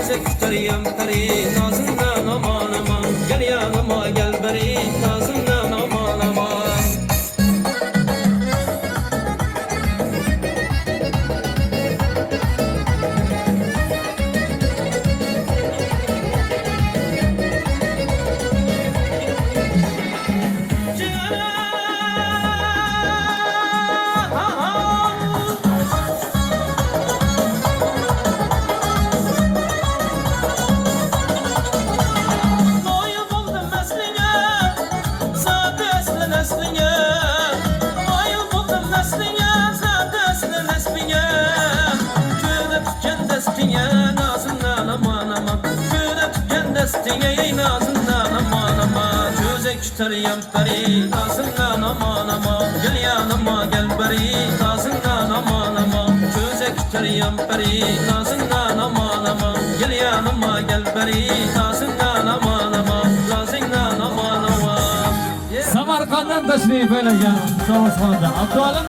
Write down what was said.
Çözek tutarıyam peri nazından aman aman. Gel yanıma gel beri nazından aman aman. Destine nazından aman aman. Çözek tutarıyam peri nazından aman aman. Gel yanıma gel beri nazından aman aman. Çözek tutarıyam peri nazından aman aman. Gel yanıma gel beri nazından aman aman. Nazından aman aman. Samarqanddan tashrif buyurgan Shohizxonda Abdualim